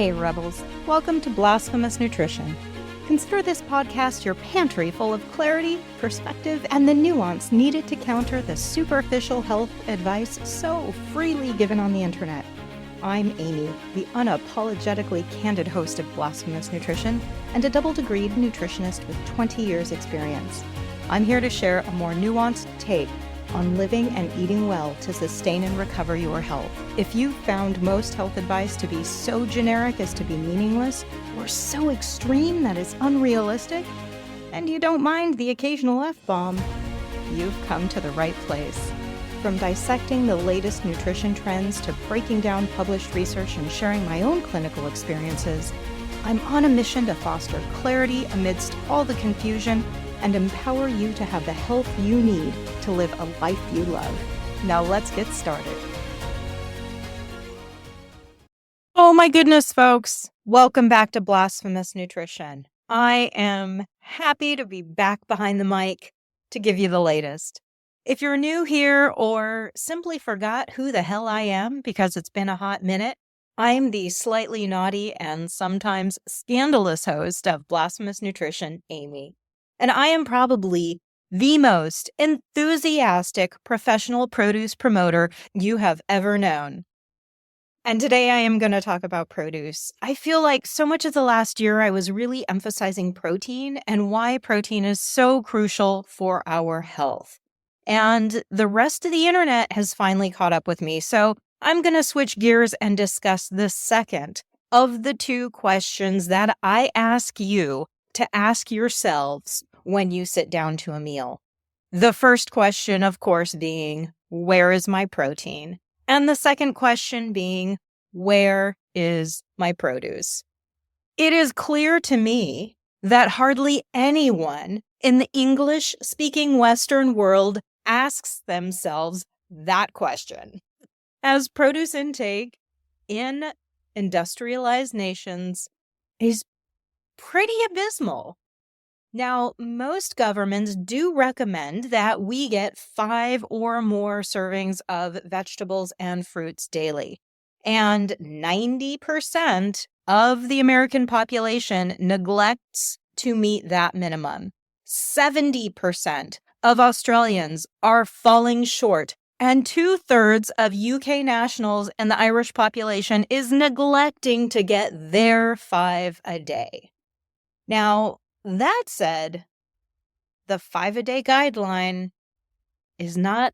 Hey Rebels, welcome to Blasphemous Nutrition. Consider this podcast your pantry full of clarity, perspective, and the nuance needed to counter the superficial health advice so freely given on the internet. I'm Amy, the unapologetically candid host of Blasphemous Nutrition and a double-degreed nutritionist with 20 years experience. I'm here to share a more nuanced take on living and eating well to sustain and recover your health. If you've found most health advice to be so generic as to be meaningless, or so extreme that it's unrealistic, and you don't mind the occasional F-bomb, you've come to the right place. From dissecting the latest nutrition trends to breaking down published research and sharing my own clinical experiences, I'm on a mission to foster clarity amidst all the confusion and empower you to have the health you need to live a life you love. Now let's get started. Oh my goodness, folks. Welcome back to Blasphemous Nutrition. I am happy to be back behind the mic to give you the latest. If you're new here or simply forgot who the hell I am because it's been a hot minute, I'm the slightly naughty and sometimes scandalous host of Blasphemous Nutrition, Amy. And I am probably the most enthusiastic professional produce promoter you have ever known. And today I am going to talk about produce. I feel like so much of the last year I was really emphasizing protein and why protein is so crucial for our health. And the rest of the internet has finally caught up with me. So I'm going to switch gears and discuss the second of the two questions that I ask you to ask yourselves when you sit down to a meal. The first question, of course, being, where is my protein? And the second question being, where is my produce? It is clear to me that hardly anyone in the English-speaking Western world asks themselves that question, as produce intake in industrialized nations is pretty abysmal. Now, most governments do recommend that we get 5 or more servings of vegetables and fruits daily. And 90% of the American population neglects to meet that minimum. 70% of Australians are falling short, and 2/3 of UK nationals and the Irish population is neglecting to get their 5 a day. Now, that said, the 5-a-day guideline is not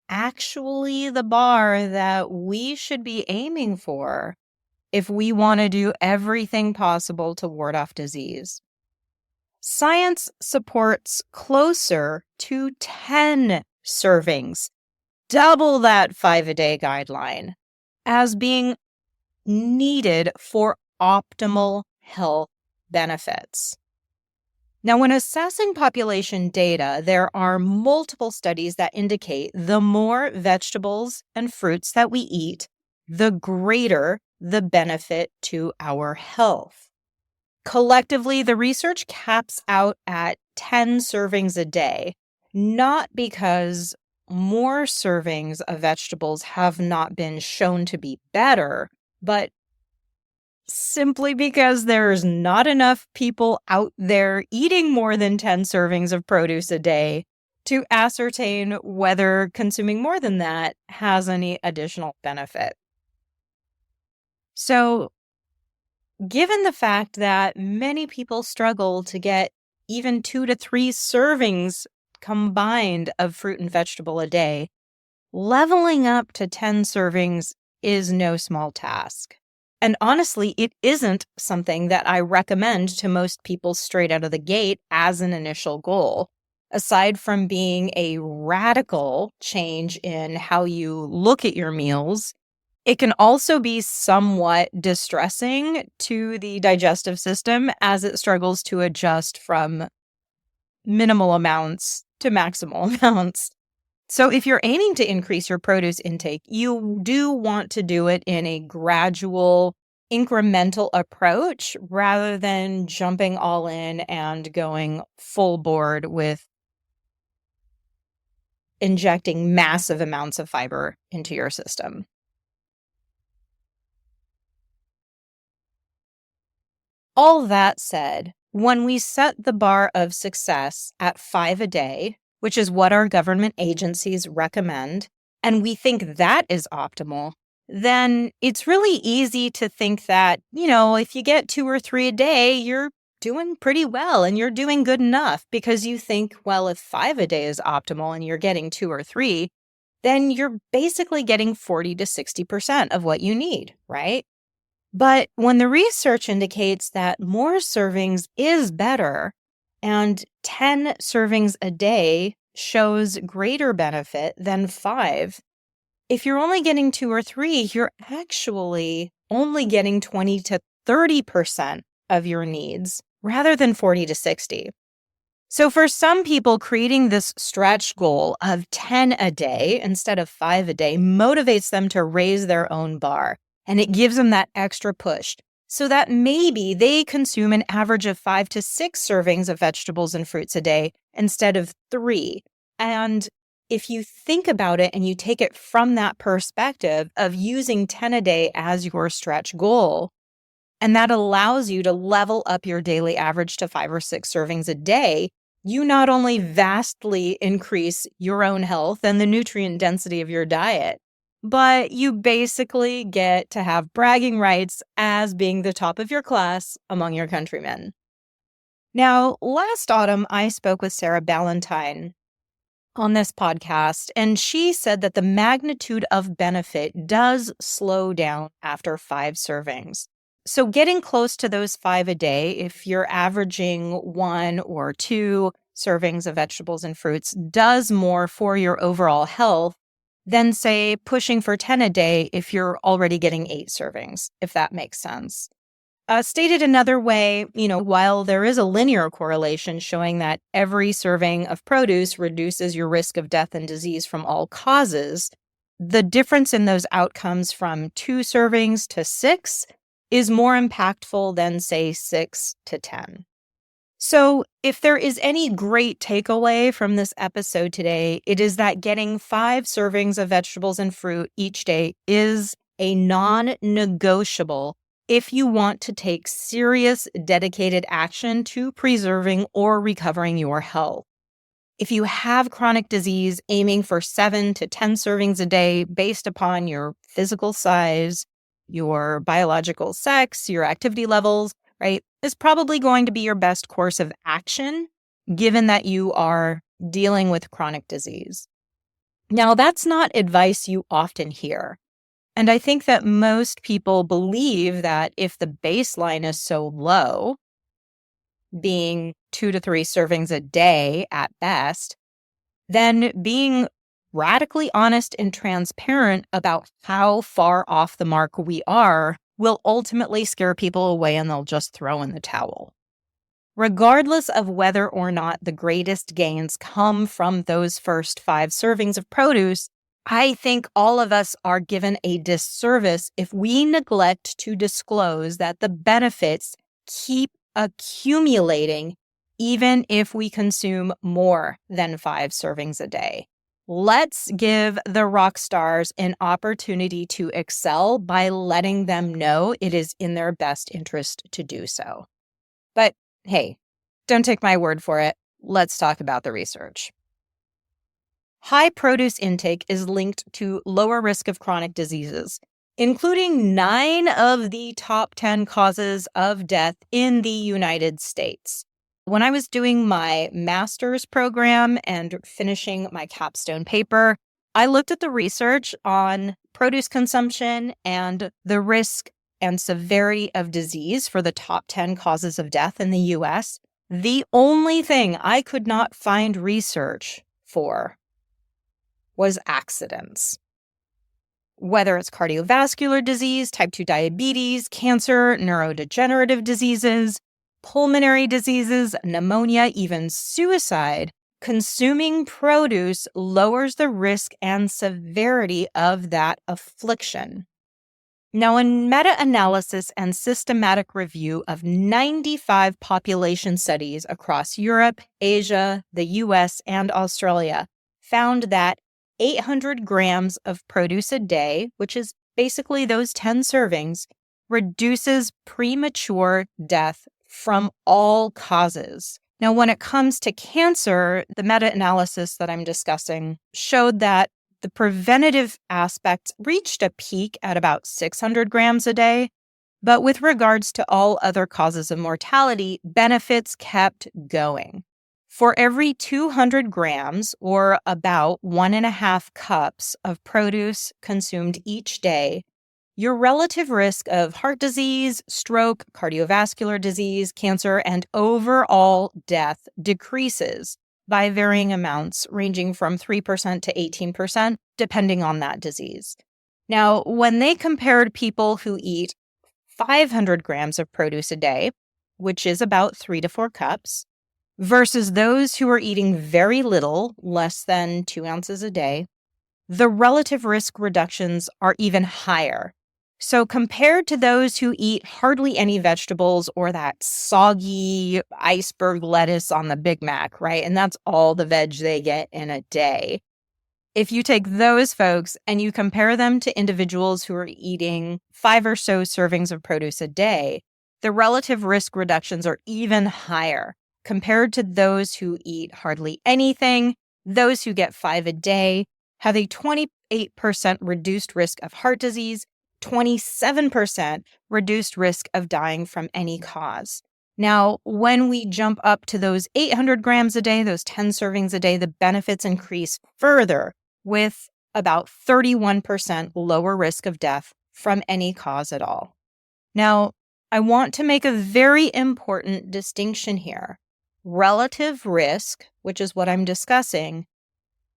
actually the bar that we should be aiming for if we want to do everything possible to ward off disease. Science supports closer to 10 servings, double that 5-a-day guideline, as being needed for optimal health benefits. Now, when assessing population data, there are multiple studies that indicate the more vegetables and fruits that we eat, the greater the benefit to our health. Collectively, the research caps out at 10 servings a day, not because more servings of vegetables have not been shown to be better, but simply because there's not enough people out there eating more than 10 servings of produce a day to ascertain whether consuming more than that has any additional benefit. So, given the fact that many people struggle to get even 2 to 3 servings combined of fruit and vegetable a day, leveling up to 10 servings is no small task. And honestly, it isn't something that I recommend to most people straight out of the gate as an initial goal. Aside from being a radical change in how you look at your meals, it can also be somewhat distressing to the digestive system as it struggles to adjust from minimal amounts to maximal amounts. So if you're aiming to increase your produce intake, you do want to do it in a gradual, incremental approach rather than jumping all in and going full board with injecting massive amounts of fiber into your system. All that said, when we set the bar of success at 5 a day, which is what our government agencies recommend, and we think that is optimal, then it's really easy to think that, if you get 2 or 3 a day, you're doing pretty well and you're doing good enough because you think, well, if 5 a day is optimal and you're getting 2 or 3, then you're basically getting 40 to 60% of what you need, right? But when the research indicates that more servings is better and 10 servings a day shows greater benefit than 5, if you're only getting 2 or 3, you're actually only getting 20 to 30% of your needs rather than 40 to 60. So for some people, creating this stretch goal of 10 a day instead of 5 a day motivates them to raise their own bar. And it gives them that extra push so that maybe they consume an average of 5 to 6 servings of vegetables and fruits a day instead of 3. And if you think about it and you take it from that perspective of using 10 a day as your stretch goal, and that allows you to level up your daily average to 5 or 6 servings a day, you not only vastly increase your own health and the nutrient density of your diet, but you basically get to have bragging rights as being the top of your class among your countrymen. Now, last autumn, I spoke with Sarah Ballantyne on this podcast, and she said that the magnitude of benefit does slow down after 5 servings. So getting close to those 5 a day, if you're averaging 1 or 2 servings of vegetables and fruits, does more for your overall health than, say, pushing for 10 a day if you're already getting 8 servings, if that makes sense. Stated another way, while there is a linear correlation showing that every serving of produce reduces your risk of death and disease from all causes, the difference in those outcomes from 2 servings to 6 is more impactful than, say, 6 to 10. So if there is any great takeaway from this episode today, it is that getting 5 servings of vegetables and fruit each day is a non-negotiable if you want to take serious, dedicated action to preserving or recovering your health. If you have chronic disease, aiming for 7 to 10 servings a day based upon your physical size, your biological sex, your activity levels, right, is probably going to be your best course of action, given that you are dealing with chronic disease. Now, that's not advice you often hear. And I think that most people believe that if the baseline is so low, being 2 to 3 servings a day at best, then being radically honest and transparent about how far off the mark we are will ultimately scare people away and they'll just throw in the towel. Regardless of whether or not the greatest gains come from those first 5 servings of produce, I think all of us are given a disservice if we neglect to disclose that the benefits keep accumulating even if we consume more than 5 servings a day. Let's give the rock stars an opportunity to excel by letting them know it is in their best interest to do so. But hey, don't take my word for it. Let's talk about the research. High produce intake is linked to lower risk of chronic diseases, including 9 of the top 10 causes of death in the United States. When I was doing my master's program and finishing my capstone paper, I looked at the research on produce consumption and the risk and severity of disease for the top 10 causes of death in the US. The only thing I could not find research for was accidents. Whether it's cardiovascular disease, type 2 diabetes, cancer, neurodegenerative diseases, pulmonary diseases, pneumonia, even suicide, consuming produce lowers the risk and severity of that affliction. Now, in meta-analysis and systematic review of 95 population studies across Europe, Asia, the US, and Australia, found that 800 grams of produce a day, which is basically those 10 servings, reduces premature death from all causes. Now, when it comes to cancer, the meta-analysis that I'm discussing showed that the preventative aspects reached a peak at about 600 grams a day, but with regards to all other causes of mortality, benefits kept going. For every 200 grams, or about 1.5 cups of produce consumed each day, your relative risk of heart disease, stroke, cardiovascular disease, cancer, and overall death decreases by varying amounts, ranging from 3% to 18%, depending on that disease. Now, when they compared people who eat 500 grams of produce a day, which is about 3 to 4 cups, versus those who are eating very little, less than 2 ounces a day, the relative risk reductions are even higher. So compared to those who eat hardly any vegetables or that soggy iceberg lettuce on the Big Mac, right? And that's all the veg they get in a day. If you take those folks and you compare them to individuals who are eating 5 or so servings of produce a day, the relative risk reductions are even higher compared to those who eat hardly anything. Those who get 5 a day have a 28% reduced risk of heart disease, 27% reduced risk of dying from any cause. Now, when we jump up to those 800 grams a day, those 10 servings a day, the benefits increase further with about 31% lower risk of death from any cause at all. Now, I want to make a very important distinction here. Relative risk, which is what I'm discussing,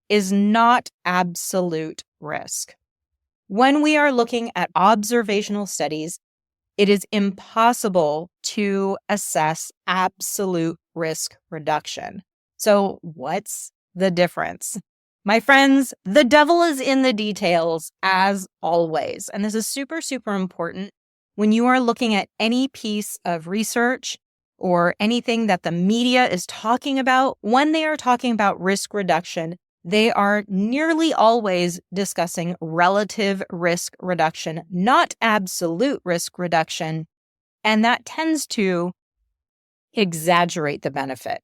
is not absolute risk. When we are looking at observational studies, it is impossible to assess absolute risk reduction. So what's the difference? My friends, the devil is in the details as always. And this is super, super important when you are looking at any piece of research or anything that the media is talking about. When they are talking about risk reduction, they are nearly always discussing relative risk reduction, not absolute risk reduction. And that tends to exaggerate the benefit.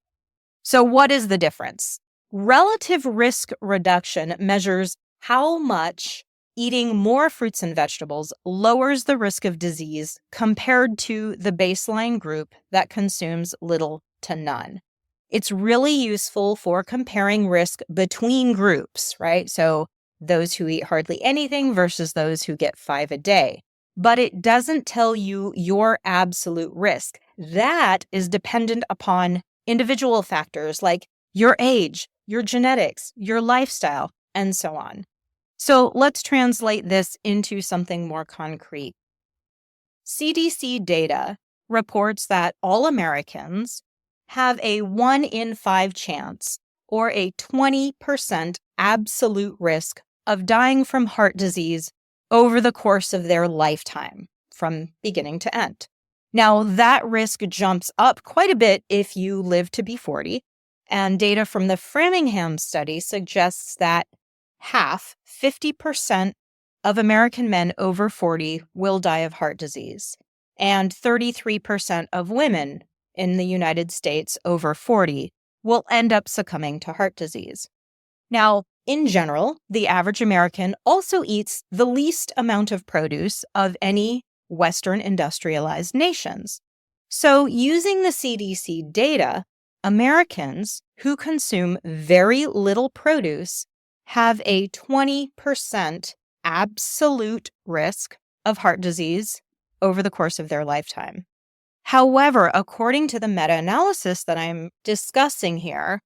So what is the difference? Relative risk reduction measures how much eating more fruits and vegetables lowers the risk of disease compared to the baseline group that consumes little to none. It's really useful for comparing risk between groups, right? So those who eat hardly anything versus those who get 5 a day. But it doesn't tell you your absolute risk. That is dependent upon individual factors like your age, your genetics, your lifestyle, and so on. So let's translate this into something more concrete. CDC data reports that all Americans have a 1 in 5 chance or a 20% absolute risk of dying from heart disease over the course of their lifetime, from beginning to end. Now, that risk jumps up quite a bit if you live to be 40, and data from the Framingham study suggests that 50% of American men over 40 will die of heart disease, and 33% of women in the United States over 40 will end up succumbing to heart disease. Now, in general, the average American also eats the least amount of produce of any Western industrialized nations. So, using the CDC data, Americans who consume very little produce have a 20% absolute risk of heart disease over the course of their lifetime. However, according to the meta-analysis that I'm discussing here,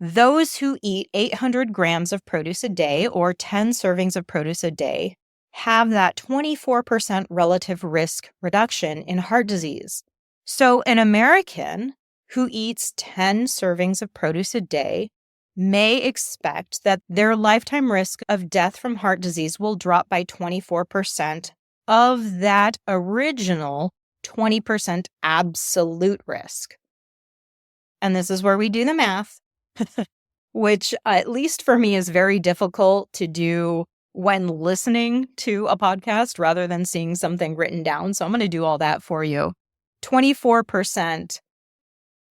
those who eat 800 grams of produce a day or 10 servings of produce a day have that 24% relative risk reduction in heart disease. So an American who eats 10 servings of produce a day may expect that their lifetime risk of death from heart disease will drop by 24% of that original 20% absolute risk. And this is where we do the math, which at least for me is very difficult to do when listening to a podcast rather than seeing something written down. So I'm going to do all that for you. 24%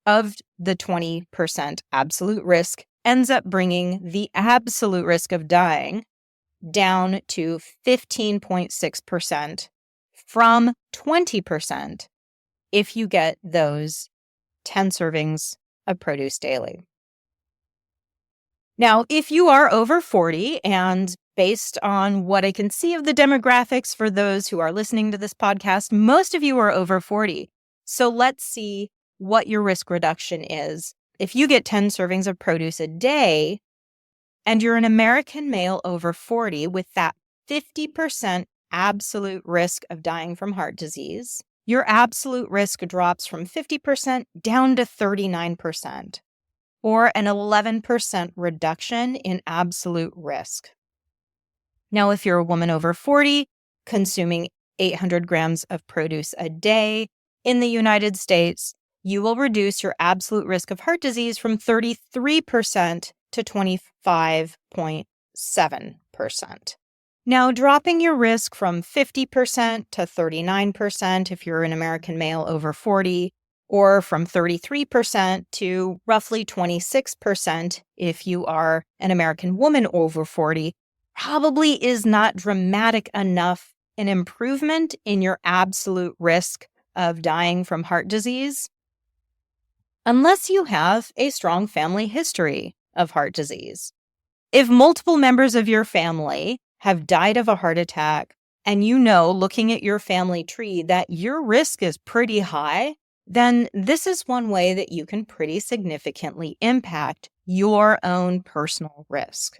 of the 20% absolute risk ends up bringing the absolute risk of dying down to 15.6% from 20% if you get those 10 servings of produce daily. Now, if you are over 40, and based on what I can see of the demographics for those who are listening to this podcast, most of you are over 40. So let's see what your risk reduction is. If you get 10 servings of produce a day, and you're an American male over 40 with that 50% absolute risk of dying from heart disease, your absolute risk drops from 50% down to 39%, or an 11% reduction in absolute risk. Now, if you're a woman over 40 consuming 800 grams of produce a day in the United States, you will reduce your absolute risk of heart disease from 33% to 25.7%. Now, dropping your risk from 50% to 39% if you're an American male over 40, or from 33% to roughly 26% if you are an American woman over 40, probably is not dramatic enough an improvement in your absolute risk of dying from heart disease, unless you have a strong family history of heart disease. If multiple members of your family have died of a heart attack, and you know, looking at your family tree, that your risk is pretty high, then this is one way that you can pretty significantly impact your own personal risk.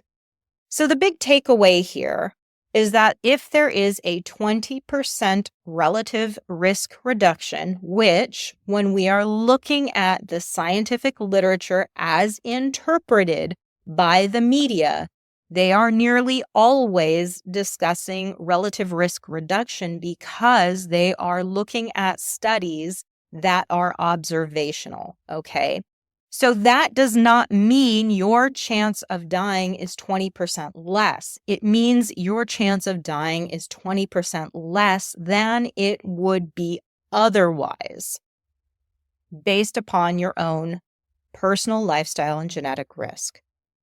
So the big takeaway here is that if there is a 20% relative risk reduction, which when we are looking at the scientific literature as interpreted by the media, they are nearly always discussing relative risk reduction because they are looking at studies that are observational, okay? So that does not mean your chance of dying is 20% less. It means your chance of dying is 20% less than it would be otherwise, based upon your own personal lifestyle and genetic risk.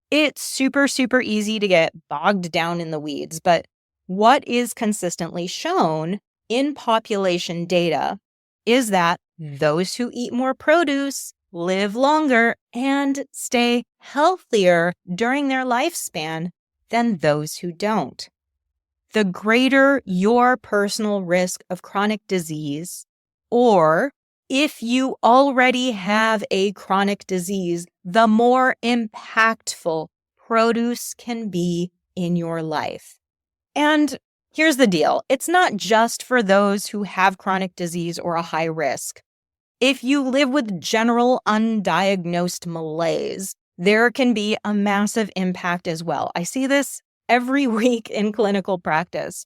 It's super, super easy to get bogged down in the weeds, but what is consistently shown in population data is that those who eat more produce live longer and stay healthier during their lifespan than those who don't. The greater your personal risk of chronic disease, or if you already have a chronic disease, the more impactful produce can be in your life. And here's the deal. It's not just for those who have chronic disease or a high risk. If you live with general undiagnosed malaise, there can be a massive impact as well. I see this every week in clinical practice.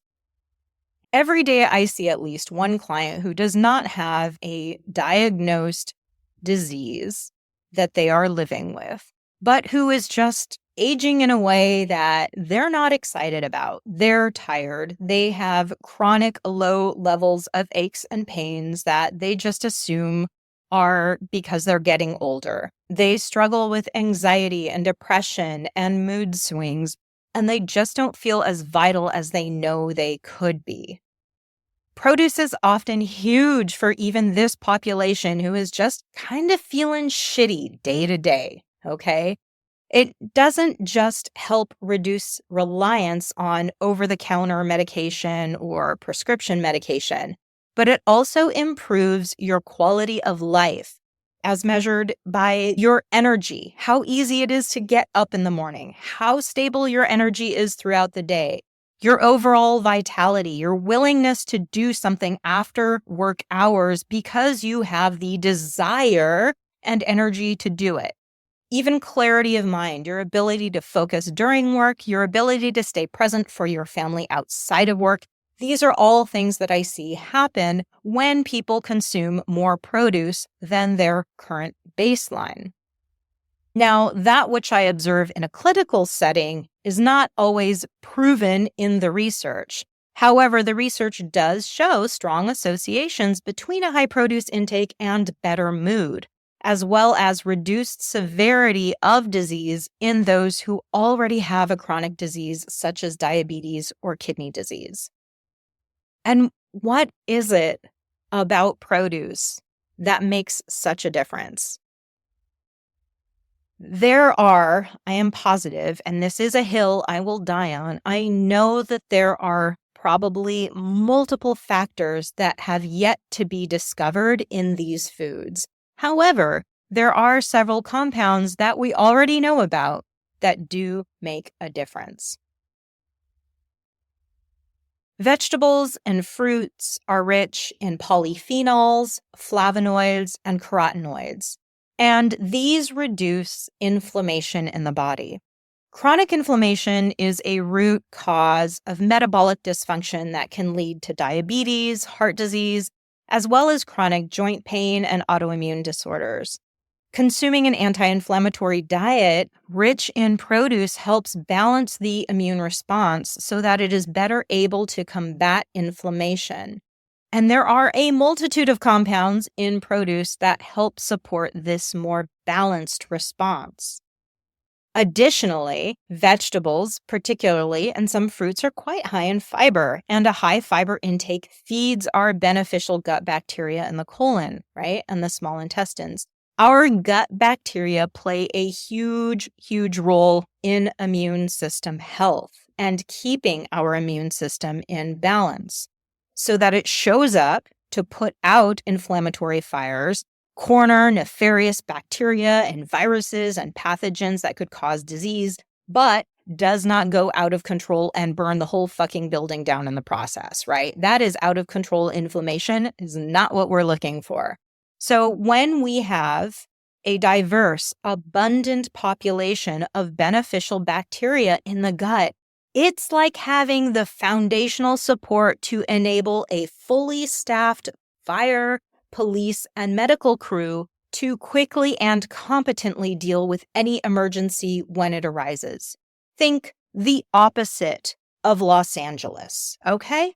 Every day I see at least one client who does not have a diagnosed disease that they are living with, but who is just aging in a way that they're not excited about. They're tired. They have chronic low levels of aches and pains that they just assume are because they're getting older. They struggle with anxiety and depression and mood swings, and they just don't feel as vital as they know they could be. Produce is often huge for even this population who is just kind of feeling shitty day to day, okay? It doesn't just help reduce reliance on over-the-counter medication or prescription medication, but it also improves your quality of life as measured by your energy, how easy it is to get up in the morning, how stable your energy is throughout the day, your overall vitality, your willingness to do something after work hours because you have the desire and energy to do it. Even clarity of mind, your ability to focus during work, your ability to stay present for your family outside of work. These are all things that I see happen when people consume more produce than their current baseline. Now, that which I observe in a clinical setting is not always proven in the research. However, the research does show strong associations between a high produce intake and better mood, as well as reduced severity of disease in those who already have a chronic disease such as diabetes or kidney disease. And what is it about produce that makes such a difference? There are, I am positive, and this is a hill I will die on, I know that there are probably multiple factors that have yet to be discovered in these foods. However, there are several compounds that we already know about that do make a difference. Vegetables and fruits are rich in polyphenols, flavonoids, and carotenoids, and these reduce inflammation in the body. Chronic inflammation is a root cause of metabolic dysfunction that can lead to diabetes, heart disease, as well as chronic joint pain and autoimmune disorders. Consuming an anti-inflammatory diet rich in produce helps balance the immune response so that it is better able to combat inflammation. And there are a multitude of compounds in produce that help support this more balanced response. Additionally, vegetables, particularly, and some fruits are quite high in fiber, and a high fiber intake feeds our beneficial gut bacteria in the colon, right, and the small intestines. Our gut bacteria play a huge, huge role in immune system health and keeping our immune system in balance so that it shows up to put out inflammatory fires, corner nefarious bacteria and viruses and pathogens that could cause disease, but does not go out of control and burn the whole fucking building down in the process, right? That is out of control inflammation, is not what we're looking for. So when we have a diverse, abundant population of beneficial bacteria in the gut, it's like having the foundational support to enable a fully staffed fire, police, and medical crew to quickly and competently deal with any emergency when it arises. Think the opposite of Los Angeles, okay?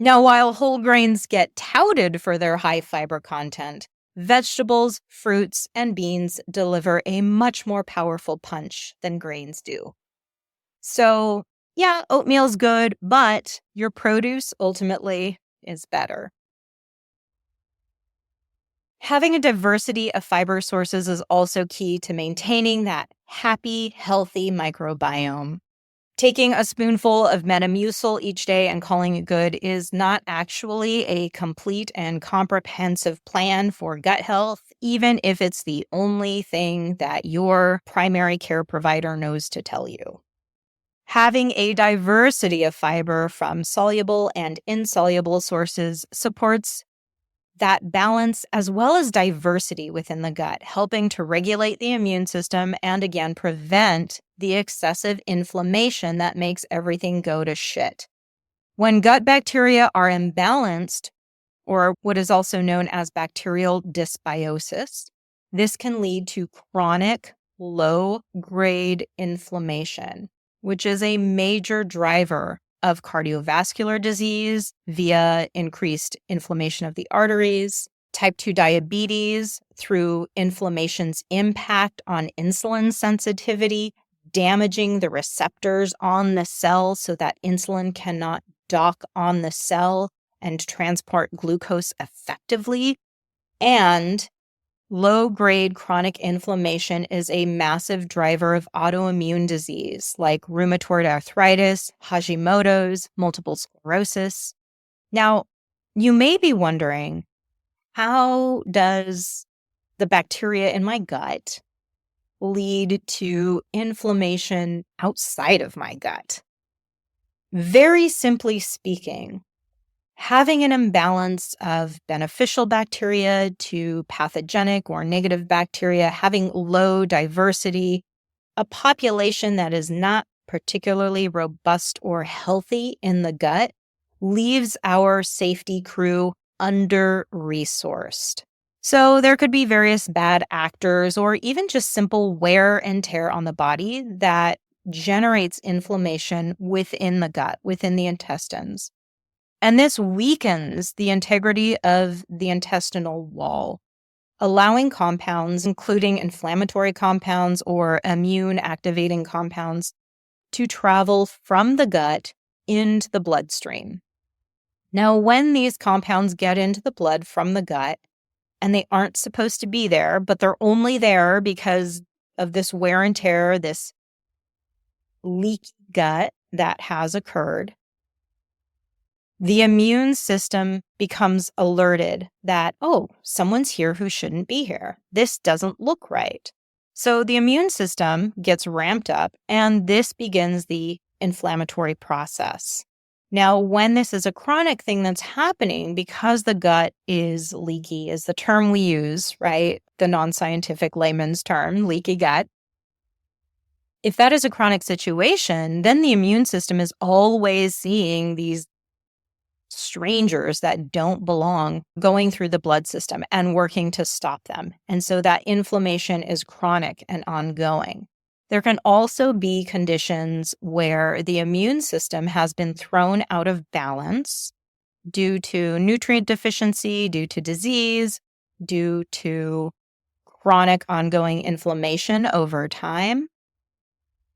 Now, while whole grains get touted for their high fiber content, vegetables, fruits, and beans deliver a much more powerful punch than grains do. So, yeah, oatmeal's good, but your produce ultimately is better. Having a diversity of fiber sources is also key to maintaining that happy, healthy microbiome. Taking a spoonful of Metamucil each day and calling it good is not actually a complete and comprehensive plan for gut health, even if it's the only thing that your primary care provider knows to tell you. Having a diversity of fiber from soluble and insoluble sources supports that balance as well as diversity within the gut, helping to regulate the immune system and again prevent the excessive inflammation that makes everything go to shit. When gut bacteria are imbalanced, or what is also known as bacterial dysbiosis, this can lead to chronic low-grade inflammation, which is a major driver of cardiovascular disease via increased inflammation of the arteries, type 2 diabetes through inflammation's impact on insulin sensitivity, damaging the receptors on the cell so that insulin cannot dock on the cell and transport glucose effectively, and low-grade chronic inflammation is a massive driver of autoimmune disease like rheumatoid arthritis, Hashimoto's, multiple sclerosis. Now, you may be wondering, how does the bacteria in my gut lead to inflammation outside of my gut? Very simply speaking, having an imbalance of beneficial bacteria to pathogenic or negative bacteria, having low diversity, a population that is not particularly robust or healthy in the gut leaves our safety crew under-resourced. So there could be various bad actors or even just simple wear and tear on the body that generates inflammation within the gut, within the intestines. And this weakens the integrity of the intestinal wall, allowing compounds, including inflammatory compounds or immune activating compounds, to travel from the gut into the bloodstream. Now, when these compounds get into the blood from the gut, and they aren't supposed to be there, but they're only there because of this wear and tear, this leaky gut that has occurred, the immune system becomes alerted that, oh, someone's here who shouldn't be here. This doesn't look right. So the immune system gets ramped up, and this begins the inflammatory process. Now, when this is a chronic thing that's happening, because the gut is leaky, is the term we use, right? The non-scientific layman's term, leaky gut. If that is a chronic situation, then the immune system is always seeing these strangers that don't belong going through the blood system and working to stop them. And so that inflammation is chronic and ongoing. There can also be conditions where the immune system has been thrown out of balance due to nutrient deficiency, due to disease, due to chronic ongoing inflammation over time.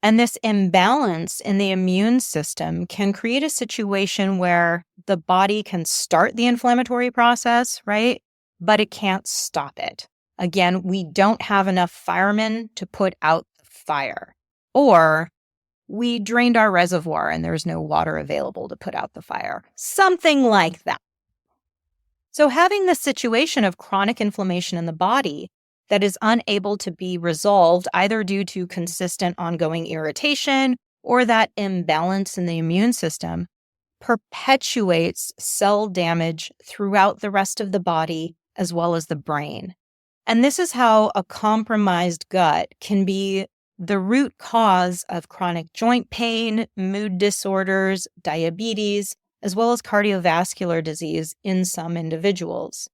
And this imbalance in the immune system can create a situation where the body can start the inflammatory process, right? But it can't stop it. Again, we don't have enough firemen to put out the fire. Or we drained our reservoir and there's no water available to put out the fire. Something like that. So having this situation of chronic inflammation in the body that is unable to be resolved either due to consistent ongoing irritation or that imbalance in the immune system perpetuates cell damage throughout the rest of the body as well as the brain. And this is how a compromised gut can be the root cause of chronic joint pain, mood disorders, diabetes, as well as cardiovascular disease in some individuals.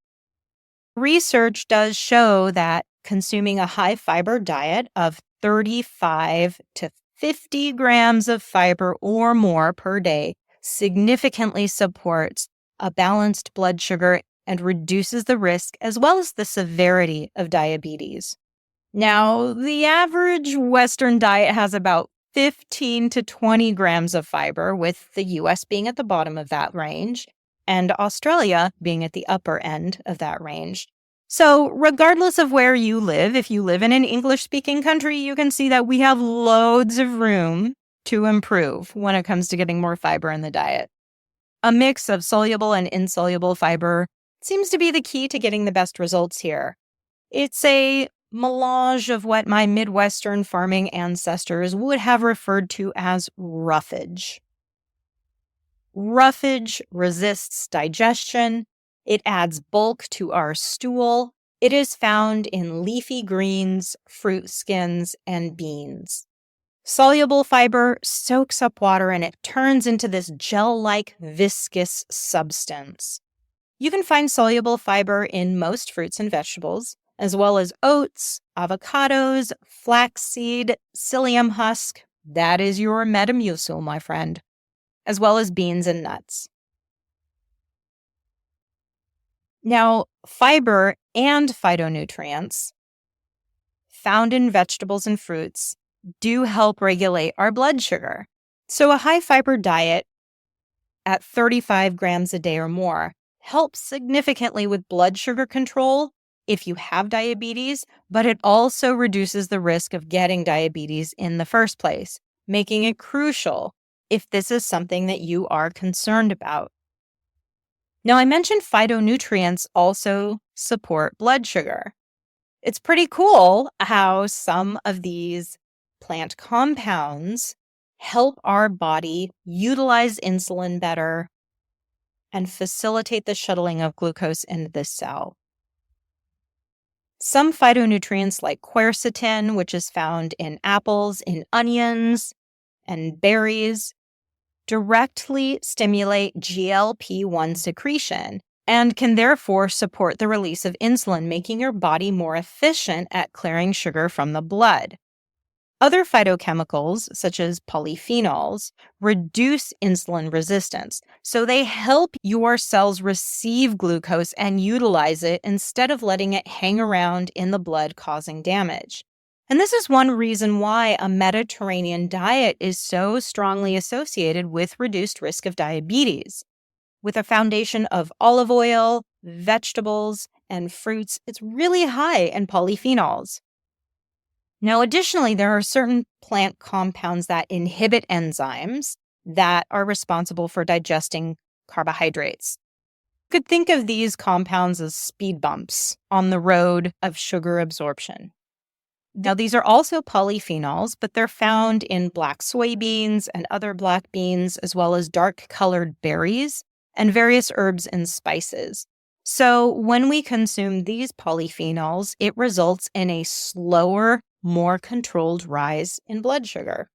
Research does show that consuming a high fiber diet of 35 to 50 grams of fiber or more per day significantly supports a balanced blood sugar and reduces the risk as well as the severity of diabetes. Now, the average Western diet has about 15 to 20 grams of fiber, with the US being at the bottom of that range and Australia being at the upper end of that range. So regardless of where you live, if you live in an English-speaking country, you can see that we have loads of room to improve when it comes to getting more fiber in the diet. A mix of soluble and insoluble fiber seems to be the key to getting the best results here. It's a melange of what my Midwestern farming ancestors would have referred to as roughage. Roughage resists digestion. It adds bulk to our stool. It is found in leafy greens, fruit skins, and beans. Soluble fiber soaks up water and it turns into this gel-like viscous substance. You can find soluble fiber in most fruits and vegetables, as well as oats, avocados, flaxseed, psyllium husk. That is your Metamucil, my friend, as well as beans and nuts. Now, fiber and phytonutrients found in vegetables and fruits do help regulate our blood sugar. So a high fiber diet at 35 grams a day or more helps significantly with blood sugar control if you have diabetes, but it also reduces the risk of getting diabetes in the first place, making it crucial if this is something that you are concerned about. Now, I mentioned phytonutrients also support blood sugar. It's pretty cool how some of these plant compounds help our body utilize insulin better and facilitate the shuttling of glucose into the cell. Some phytonutrients like quercetin, which is found in apples, in onions, and berries, directly stimulate GLP-1 secretion and can therefore support the release of insulin, making your body more efficient at clearing sugar from the blood. Other phytochemicals, such as polyphenols, reduce insulin resistance. So they help your cells receive glucose and utilize it instead of letting it hang around in the blood causing damage. And this is one reason why a Mediterranean diet is so strongly associated with reduced risk of diabetes. With a foundation of olive oil, vegetables, and fruits, it's really high in polyphenols. Now, additionally, there are certain plant compounds that inhibit enzymes that are responsible for digesting carbohydrates. You could think of these compounds as speed bumps on the road of sugar absorption. Now, these are also polyphenols, but they're found in black soybeans and other black beans, as well as dark-colored berries and various herbs and spices. So when we consume these polyphenols, it results in a slower, more controlled rise in blood sugar.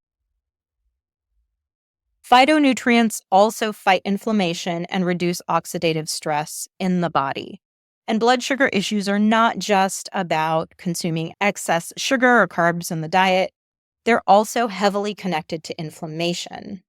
Phytonutrients also fight inflammation and reduce oxidative stress in the body. And blood sugar issues are not just about consuming excess sugar or carbs in the diet. They're also heavily connected to inflammation.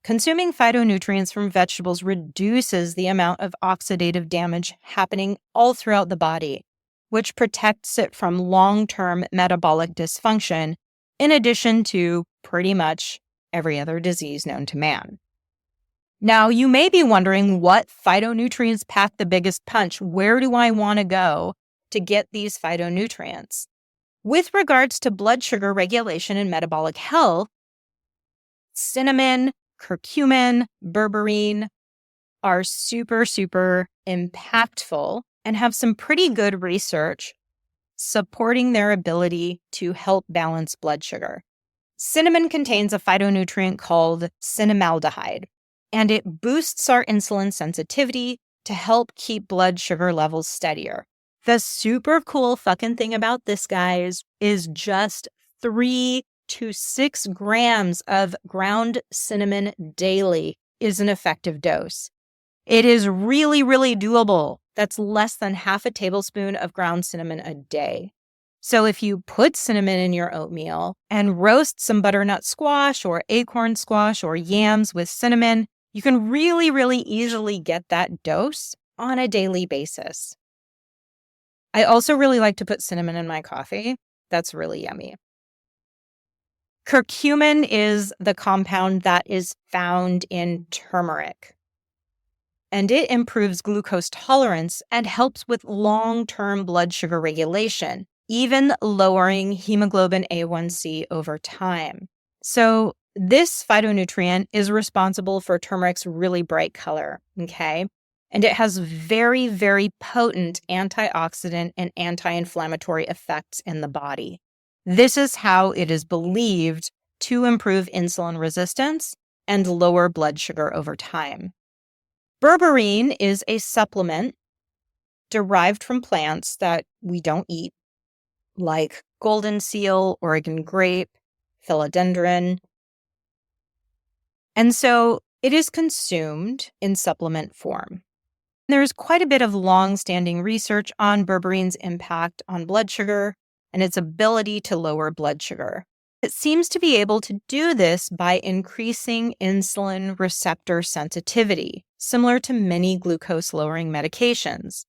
Consuming phytonutrients from vegetables reduces the amount of oxidative damage happening all throughout the body, which protects it from long-term metabolic dysfunction, in addition to pretty much every other disease known to man. Now, you may be wondering what phytonutrients pack the biggest punch. Where do I want to go to get these phytonutrients? With regards to blood sugar regulation and metabolic health, cinnamon, curcumin, berberine are super, super impactful and have some pretty good research supporting their ability to help balance blood sugar. Cinnamon contains a phytonutrient called cinnamaldehyde, and it boosts our insulin sensitivity to help keep blood sugar levels steadier. The super cool fucking thing about this, guys, is just 3 to 6 grams of ground cinnamon daily is an effective dose. It is really, really doable. That's less than half a tablespoon of ground cinnamon a day. So if you put cinnamon in your oatmeal and roast some butternut squash or acorn squash or yams with cinnamon, you can really, really easily get that dose on a daily basis. I also really like to put cinnamon in my coffee. That's really yummy. Curcumin is the compound that is found in turmeric, and it improves glucose tolerance and helps with long-term blood sugar regulation, even lowering hemoglobin A1C over time. So this phytonutrient is responsible for turmeric's really bright color, okay? And it has very, very potent antioxidant and anti-inflammatory effects in the body. This is how it is believed to improve insulin resistance and lower blood sugar over time. Berberine is a supplement derived from plants that we don't eat, like golden seal, Oregon grape, philodendron. And so it is consumed in supplement form. There's quite a bit of long-standing research on berberine's impact on blood sugar and its ability to lower blood sugar. It seems to be able to do this by increasing insulin receptor sensitivity, similar to many glucose-lowering medications.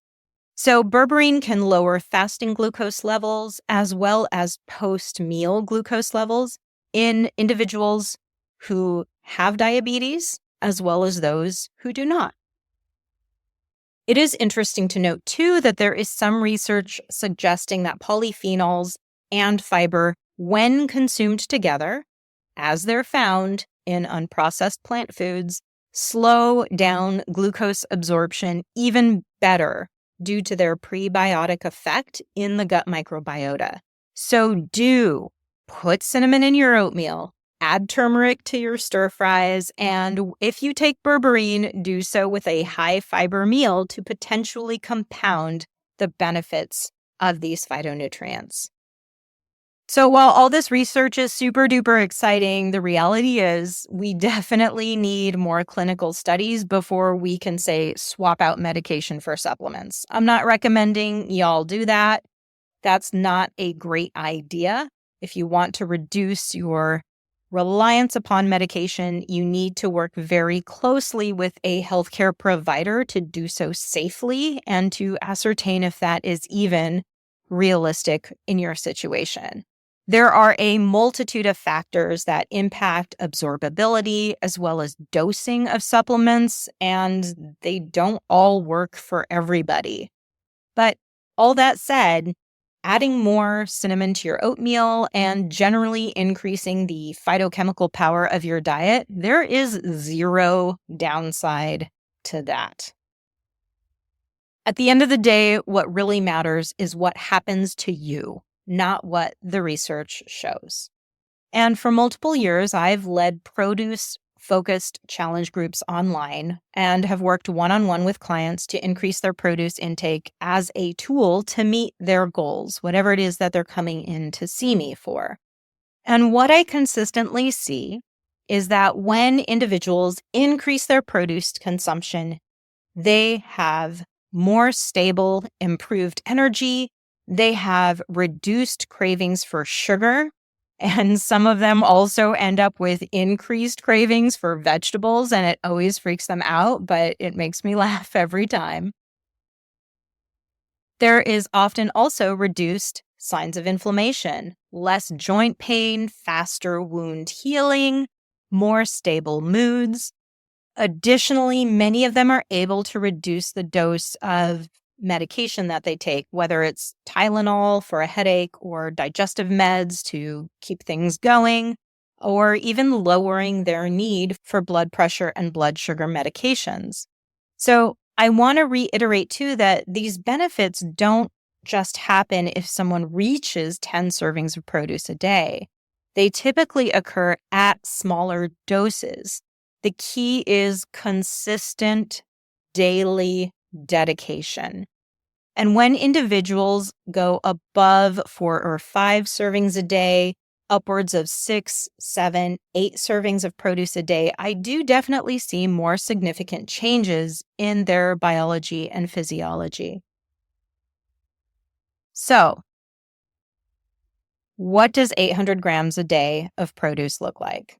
So berberine can lower fasting glucose levels as well as post-meal glucose levels in individuals who have diabetes as well as those who do not. It is interesting to note, too, that there is some research suggesting that polyphenols and fiber, when consumed together, as they're found in unprocessed plant foods, slow down glucose absorption even better due to their prebiotic effect in the gut microbiota. So do put cinnamon in your oatmeal, add turmeric to your stir fries, and if you take berberine, do so with a high fiber meal to potentially compound the benefits of these phytonutrients. So while all this research is super duper exciting, the reality is we definitely need more clinical studies before we can say swap out medication for supplements. I'm not recommending y'all do that. That's not a great idea. If you want to reduce your reliance upon medication, you need to work very closely with a healthcare provider to do so safely and to ascertain if that is even realistic in your situation. There are a multitude of factors that impact absorbability as well as dosing of supplements, and they don't all work for everybody. But all that said, adding more cinnamon to your oatmeal and generally increasing the phytochemical power of your diet, there is zero downside to that. At the end of the day, what really matters is what happens to you, not what the research shows. And for multiple years, I've led produce-focused challenge groups online and have worked one-on-one with clients to increase their produce intake as a tool to meet their goals, whatever it is that they're coming in to see me for. And what I consistently see is that when individuals increase their produce consumption, they have more stable, improved energy. They have reduced cravings for sugar. And some of them also end up with increased cravings for vegetables, and it always freaks them out, but it makes me laugh every time. There is often also reduced signs of inflammation, less joint pain, faster wound healing, more stable moods. Additionally, many of them are able to reduce the dose of medication that they take, whether it's Tylenol for a headache or digestive meds to keep things going, or even lowering their need for blood pressure and blood sugar medications. So I want to reiterate too that these benefits don't just happen if someone reaches 10 servings of produce a day. They typically occur at smaller doses. The key is consistent daily dedication. And when individuals go above 4 or 5 servings a day, upwards of 6, 7, 8 servings of produce a day, I do definitely see more significant changes in their biology and physiology. So, what does 800 grams a day of produce look like?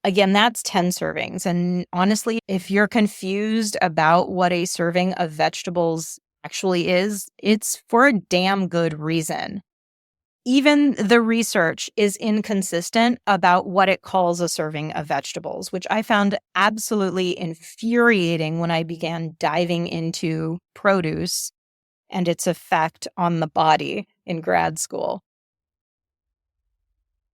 Again, that's 10 servings. And honestly, if you're confused about what a serving of vegetables actually is, it's for a damn good reason. Even the research is inconsistent about what it calls a serving of vegetables, which I found absolutely infuriating when I began diving into produce and its effect on the body in grad school.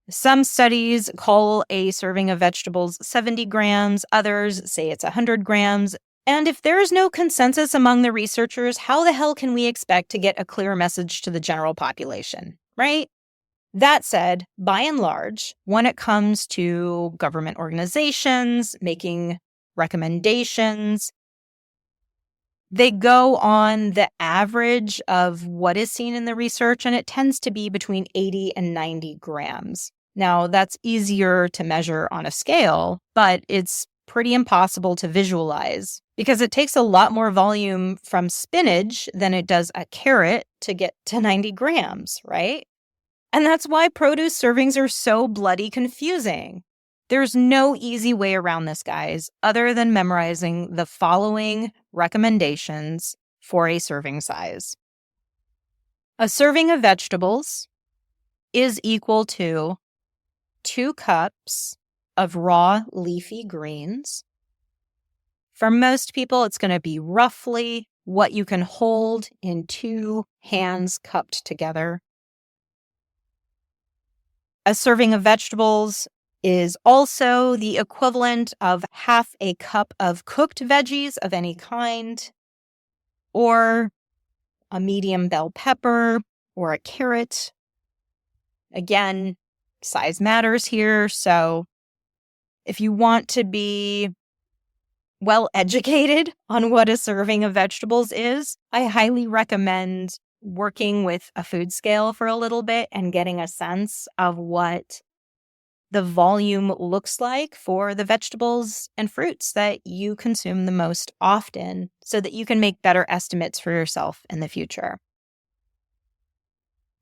Some studies call a serving of vegetables 70 grams, others say it's 100 grams. And if there is no consensus among the researchers, how the hell can we expect to get a clear message to the general population, right? That said, by and large, when it comes to government organizations making recommendations, they go on the average of what is seen in the research, and it tends to be between 80 and 90 grams. Now, that's easier to measure on a scale, but it's pretty impossible to visualize because it takes a lot more volume from spinach than it does a carrot to get to 90 grams, right? And that's why produce servings are so bloody confusing. There's no easy way around this, guys, other than memorizing the following recommendations for a serving size. A serving of vegetables is equal to 2 cups of raw leafy greens. For most people, it's going to be roughly what you can hold in 2 hands cupped together. A serving of vegetables is also the equivalent of half a cup of cooked veggies of any kind, or a medium bell pepper, or a carrot. Again, size matters here, so if you want to be well educated on what a serving of vegetables is, I highly recommend working with a food scale for a little bit and getting a sense of what the volume looks like for the vegetables and fruits that you consume the most often so that you can make better estimates for yourself in the future.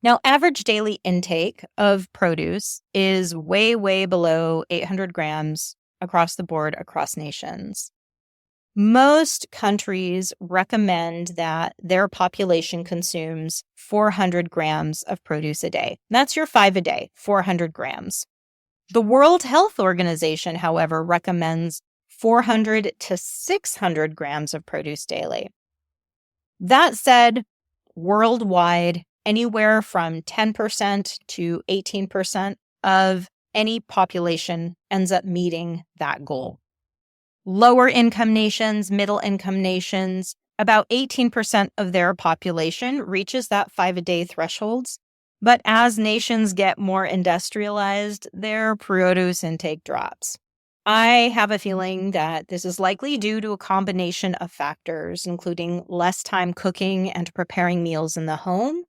Now, average daily intake of produce is way, way below 800 grams across the board across nations. Most countries recommend that their population consumes 400 grams of produce a day. That's your 5 a day, 400 grams. The World Health Organization, however, recommends 400 to 600 grams of produce daily. That said, worldwide, anywhere from 10% to 18% of any population ends up meeting that goal. Lower income nations, middle income nations, about 18% of their population reaches that 5 a day thresholds. But as nations get more industrialized, their produce intake drops. I have a feeling that this is likely due to a combination of factors, including less time cooking and preparing meals in the home,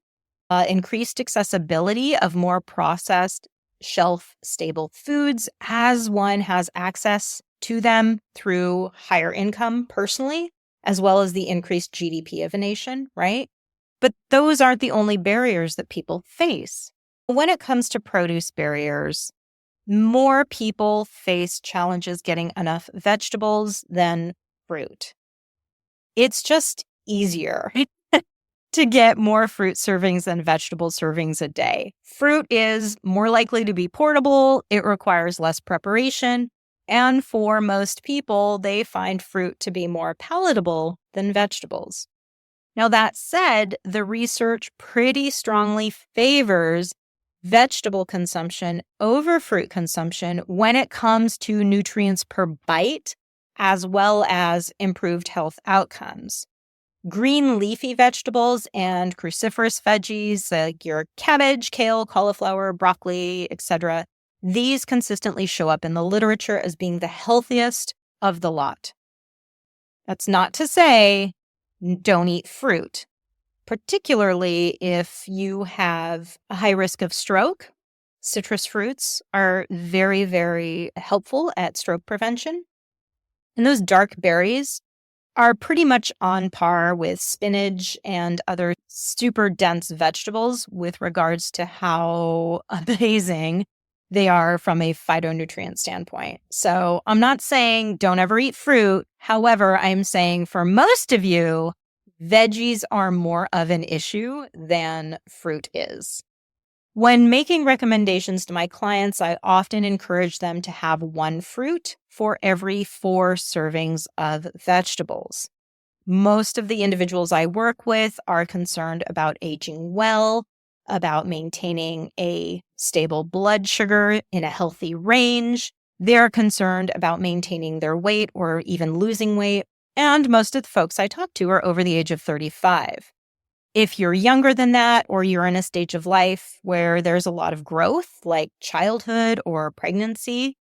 increased accessibility of more processed, shelf-stable foods as one has access to them through higher income personally, as well as the increased GDP of a nation, right? But those aren't the only barriers that people face. When it comes to produce barriers, more people face challenges getting enough vegetables than fruit. It's just easier to get more fruit servings than vegetable servings a day. Fruit is more likely to be portable, it requires less preparation, and for most people, they find fruit to be more palatable than vegetables. Now, that said, the research pretty strongly favors vegetable consumption over fruit consumption when it comes to nutrients per bite, as well as improved health outcomes. Green leafy vegetables and cruciferous veggies like your cabbage, kale, cauliflower, broccoli, etc., these consistently show up in the literature as being the healthiest of the lot. That's not to say don't eat fruit, particularly if you have a high risk of stroke. Citrus fruits are very, very helpful at stroke prevention. And those dark berries are pretty much on par with spinach and other super dense vegetables with regards to how amazing they are from a phytonutrient standpoint. So I'm not saying don't ever eat fruit. However, I'm saying for most of you, veggies are more of an issue than fruit is. When making recommendations to my clients, I often encourage them to have one fruit for every 4 servings of vegetables. Most of the individuals I work with are concerned about aging well, about maintaining a stable blood sugar in a healthy range. They're concerned about maintaining their weight or even losing weight. And most of the folks I talk to are over the age of 35. If you're younger than that, or you're in a stage of life where there's a lot of growth, like childhood or pregnancy,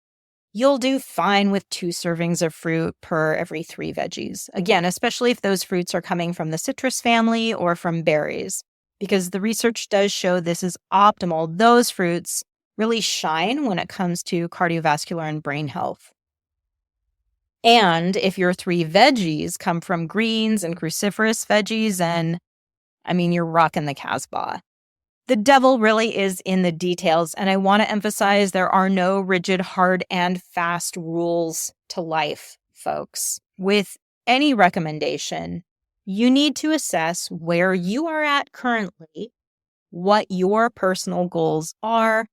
you'll do fine with 2 servings of fruit per every 3 veggies. Again, especially if those fruits are coming from the citrus family or from berries, because the research does show this is optimal. Those fruits really shine when it comes to cardiovascular and brain health. And if your 3 veggies come from greens and cruciferous veggies, and you're rocking the Casbah. The devil really is in the details, and I want to emphasize there are no rigid, hard, and fast rules to life, folks. With any recommendation, you need to assess where you are at currently, what your personal goals are,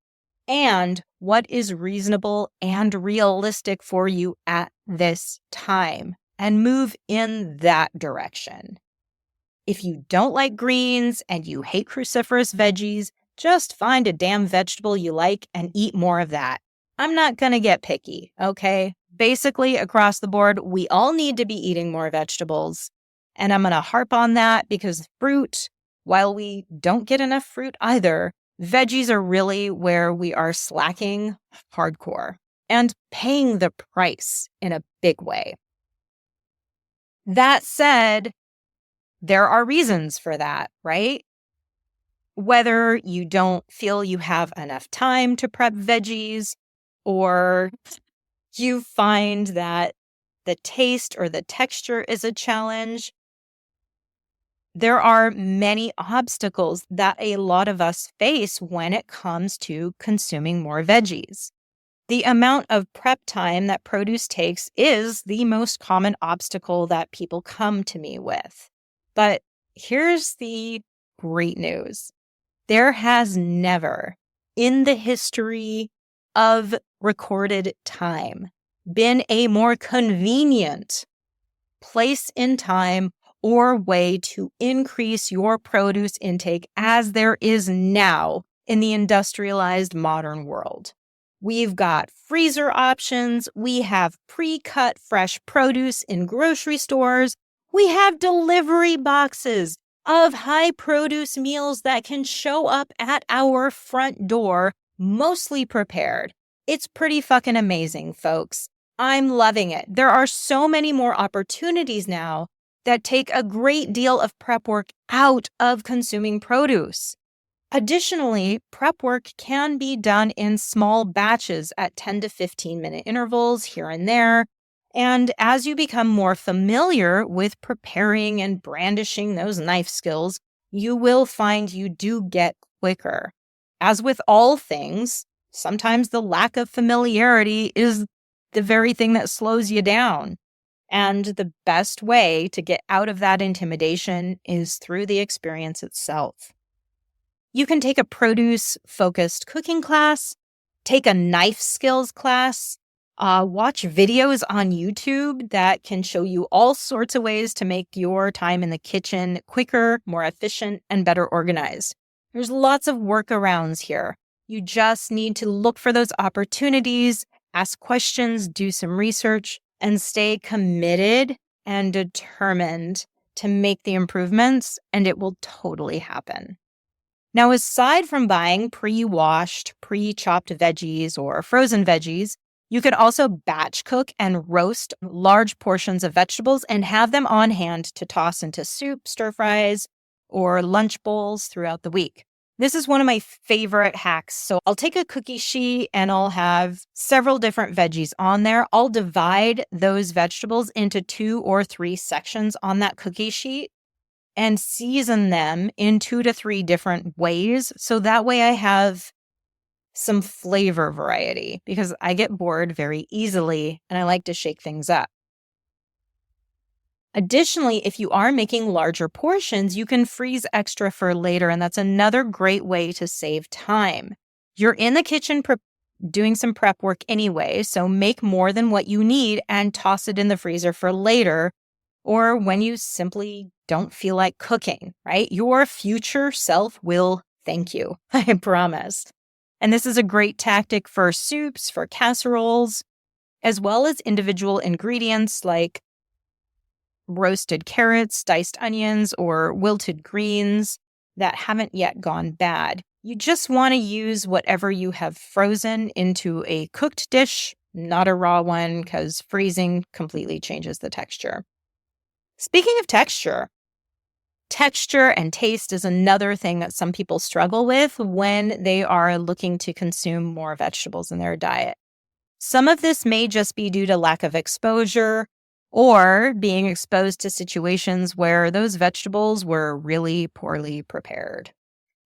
and what is reasonable and realistic for you at this time, and move in that direction. If you don't like greens and you hate cruciferous veggies, just find a damn vegetable you like and eat more of that. I'm not going to get picky, okay? Basically, across the board, we all need to be eating more vegetables. And I'm going to harp on that because fruit, while we don't get enough fruit either, veggies are really where we are slacking hardcore and paying the price in a big way. That said, there are reasons for that, right? Whether you don't feel you have enough time to prep veggies, or you find that the taste or the texture is a challenge, There are many obstacles that a lot of us face when it comes to consuming more veggies. The amount of prep time that produce takes is the most common obstacle that people come to me with. But here's the great news. There has never, in the history of recorded time, been a more convenient place in time or way to increase your produce intake as there is now in the industrialized modern world. We've got freezer options. We have pre-cut fresh produce in grocery stores. We have delivery boxes of high produce meals that can show up at our front door, mostly prepared. It's pretty fucking amazing, folks. I'm loving it. There are so many more opportunities now that take a great deal of prep work out of consuming produce. Additionally, prep work can be done in small batches at 10 to 15-minute intervals here and there. And as you become more familiar with preparing and brandishing those knife skills, you will find you do get quicker. As with all things, sometimes the lack of familiarity is the very thing that slows you down. And the best way to get out of that intimidation is through the experience itself. You can take a produce-focused cooking class, take a knife skills class, watch videos on YouTube that can show you all sorts of ways to make your time in the kitchen quicker, more efficient, and better organized. There's lots of workarounds here. You just need to look for those opportunities, ask questions, do some research, and stay committed and determined to make the improvements, and it will totally happen. Now, aside from buying pre-washed, pre-chopped veggies or frozen veggies, you could also batch cook and roast large portions of vegetables and have them on hand to toss into soup, stir fries, or lunch bowls throughout the week. This is one of my favorite hacks. So I'll take a cookie sheet and I'll have several different veggies on there. I'll divide those vegetables into 2 or 3 sections on that cookie sheet and season them in 2 to 3 different ways. So that way I have some flavor variety because I get bored very easily and I like to shake things up. Additionally, if you are making larger portions, you can freeze extra for later, and that's another great way to save time. You're in the kitchen doing some prep work anyway, so make more than what you need and toss it in the freezer for later, or when you simply don't feel like cooking, right? Your future self will thank you, I promise. And this is a great tactic for soups, for casseroles, as well as individual ingredients like roasted carrots, diced onions, or wilted greens that haven't yet gone bad. You just want to use whatever you have frozen into a cooked dish, not a raw one, because freezing completely changes the texture. Speaking of texture and taste is another thing that some people struggle with when they are looking to consume more vegetables in their diet. Some of this may just be due to lack of exposure or being exposed to situations where those vegetables were really poorly prepared.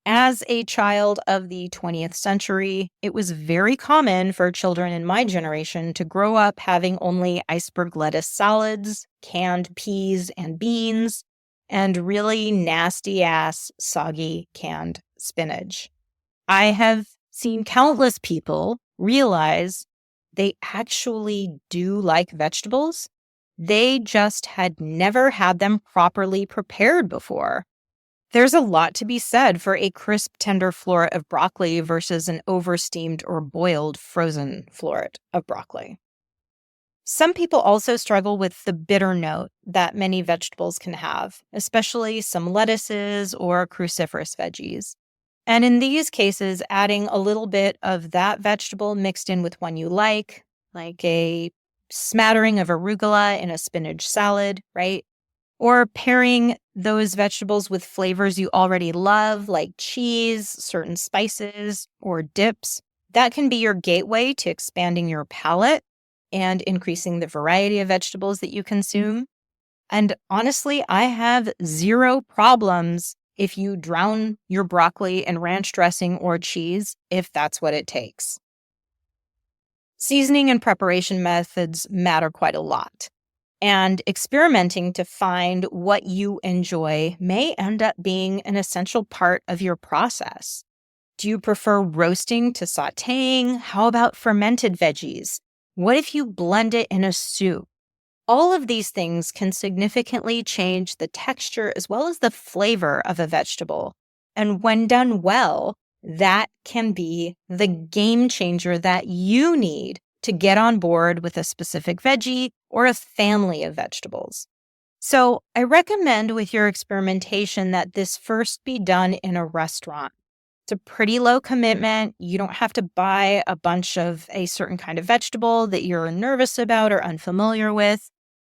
As a child of the 20th century, it was very common for children in my generation to grow up having only iceberg lettuce salads, canned peas and beans, and really nasty-ass, soggy canned spinach. I have seen countless people realize they actually do like vegetables. They just had never had them properly prepared before. There's a lot to be said for a crisp, tender floret of broccoli versus an oversteamed or boiled frozen floret of broccoli. Some people also struggle with the bitter note that many vegetables can have, especially some lettuces or cruciferous veggies. And in these cases, adding a little bit of that vegetable mixed in with one you like a smattering of arugula in a spinach salad, right? Or pairing those vegetables with flavors you already love, like cheese, certain spices, or dips. That can be your gateway to expanding your palate and increasing the variety of vegetables that you consume. And honestly, I have zero problems if you drown your broccoli in ranch dressing or cheese, if that's what it takes. Seasoning and preparation methods matter quite a lot. And experimenting to find what you enjoy may end up being an essential part of your process. Do you prefer roasting to sautéing? How about fermented veggies? What if you blend it in a soup? All of these things can significantly change the texture as well as the flavor of a vegetable. And when done well, that can be the game changer that you need to get on board with a specific veggie or a family of vegetables. So I recommend with your experimentation that this first be done in a restaurant. It's a pretty low commitment. You don't have to buy a bunch of a certain kind of vegetable that you're nervous about or unfamiliar with.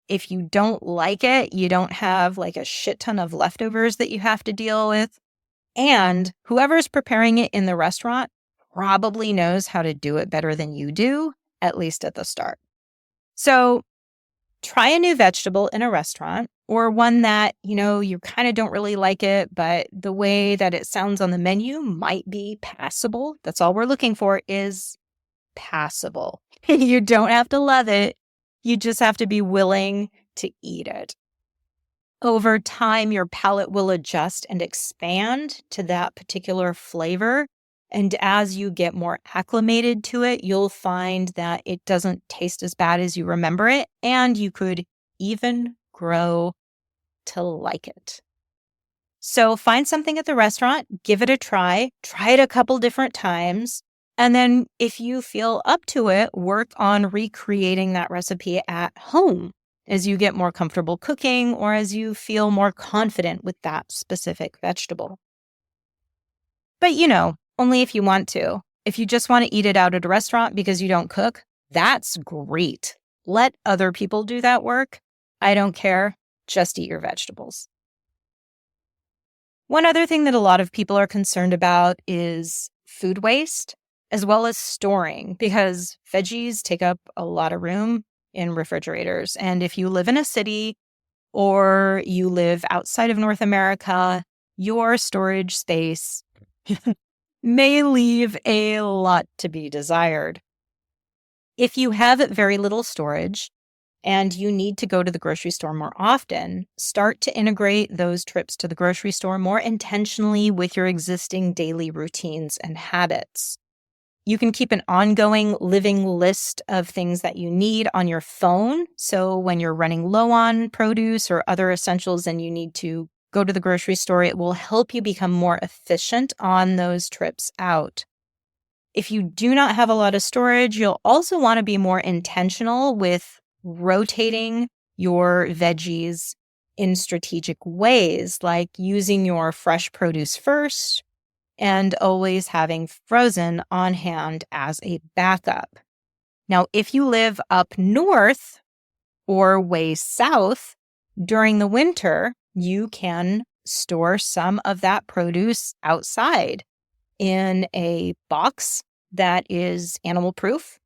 If you don't like it, you don't have like a shit ton of leftovers that you have to deal with. And whoever's preparing it in the restaurant probably knows how to do it better than you do, at least at the start. So try a new vegetable in a restaurant or one that, you kind of don't really like it, but the way that it sounds on the menu might be passable. That's all we're looking for is passable. You don't have to love it. You just have to be willing to eat it. Over time, your palate will adjust and expand to that particular flavor. And as you get more acclimated to it, you'll find that it doesn't taste as bad as you remember it. And you could even grow to like it. So find something at the restaurant, give it a try it a couple different times. And then if you feel up to it, work on recreating that recipe at home as you get more comfortable cooking or as you feel more confident with that specific vegetable. But only if you want to. If you just want to eat it out at a restaurant because you don't cook, that's great. Let other people do that work. I don't care. Just eat your vegetables. One other thing that a lot of people are concerned about is food waste, as well as storing, because veggies take up a lot of room in refrigerators. And if you live in a city or you live outside of North America, your storage space may leave a lot to be desired. If you have very little storage and you need to go to the grocery store more often, start to integrate those trips to the grocery store more intentionally with your existing daily routines and habits. You can keep an ongoing living list of things that you need on your phone. So when you're running low on produce or other essentials and you need to go to the grocery store, it will help you become more efficient on those trips out. If you do not have a lot of storage, you'll also want to be more intentional with rotating your veggies in strategic ways, like using your fresh produce first and always having frozen on hand as a backup. Now, if you live up north or way south during the winter, you can store some of that produce outside in a box that is animal proof.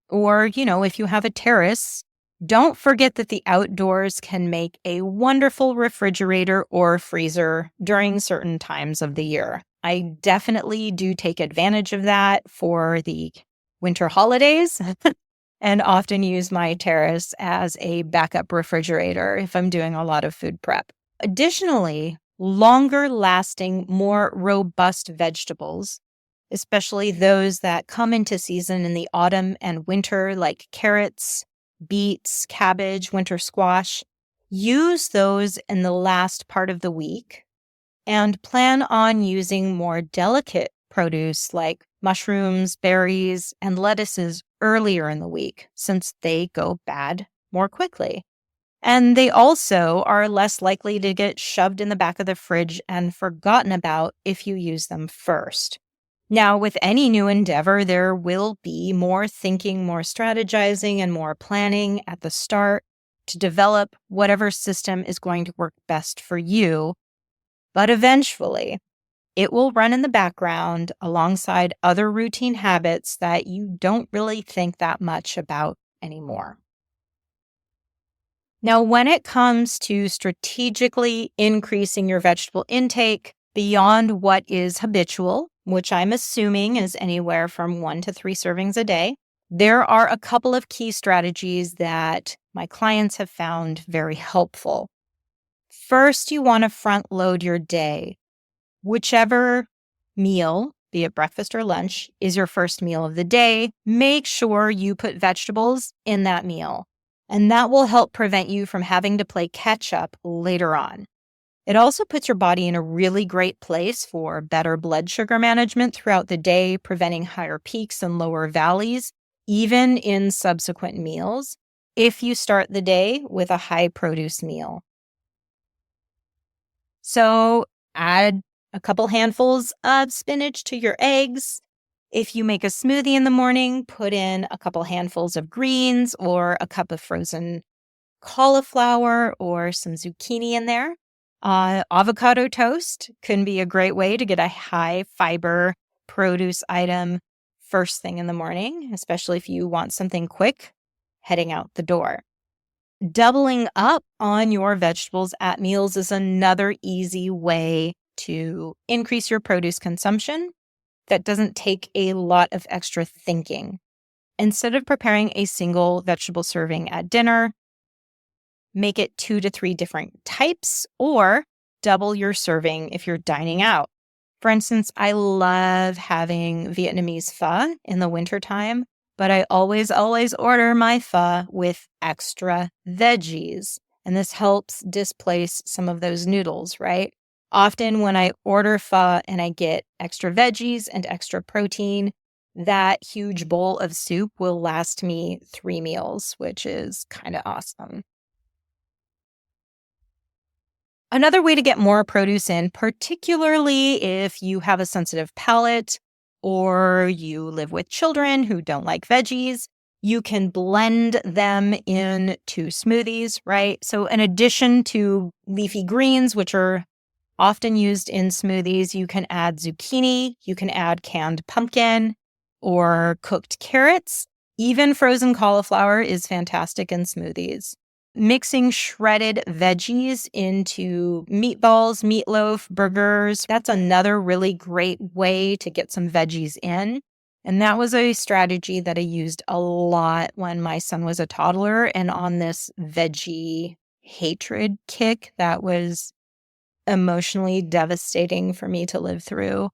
Or, if you have a terrace, don't forget that the outdoors can make a wonderful refrigerator or freezer during certain times of the year. I definitely do take advantage of that for the winter holidays and often use my terrace as a backup refrigerator if I'm doing a lot of food prep. Additionally, longer lasting, more robust vegetables, especially those that come into season in the autumn and winter, like carrots, beets, cabbage, winter squash, use those in the last part of the week and plan on using more delicate produce like mushrooms, berries, and lettuces earlier in the week since they go bad more quickly. And they also are less likely to get shoved in the back of the fridge and forgotten about if you use them first. Now, with any new endeavor, there will be more thinking, more strategizing, and more planning at the start to develop whatever system is going to work best for you. But eventually, it will run in the background alongside other routine habits that you don't really think that much about anymore. Now, when it comes to strategically increasing your vegetable intake beyond what is habitual, which I'm assuming is anywhere from 1 to 3 servings a day, there are a couple of key strategies that my clients have found very helpful. First, you want to front load your day. Whichever meal, be it breakfast or lunch, is your first meal of the day, make sure you put vegetables in that meal. And that will help prevent you from having to play catch up later on. It also puts your body in a really great place for better blood sugar management throughout the day, preventing higher peaks and lower valleys, even in subsequent meals, if you start the day with a high produce meal. So add a couple handfuls of spinach to your eggs. If you make a smoothie in the morning, put in a couple handfuls of greens or a cup of frozen cauliflower or some zucchini in there. Avocado toast can be a great way to get a high fiber produce item first thing in the morning, especially if you want something quick heading out the door. Doubling up on your vegetables at meals is another easy way to increase your produce consumption that doesn't take a lot of extra thinking. Instead of preparing a single vegetable serving at dinner, make it 2 to 3 different types or double your serving if you're dining out. For instance, I love having Vietnamese pho in the wintertime, but I always order my pho with extra veggies. And this helps displace some of those noodles, right? Often when I order pho and I get extra veggies and extra protein, that huge bowl of soup will last me 3 meals, which is kind of awesome. Another way to get more produce in, particularly if you have a sensitive palate or you live with children who don't like veggies, you can blend them into smoothies, right? So in addition to leafy greens, which are often used in smoothies, you can add zucchini, you can add canned pumpkin or cooked carrots. Even frozen cauliflower is fantastic in smoothies. Mixing shredded veggies into meatballs, meatloaf, burgers, that's another really great way to get some veggies in. And that was a strategy that I used a lot when my son was a toddler and on this veggie hatred kick that was emotionally devastating for me to live through.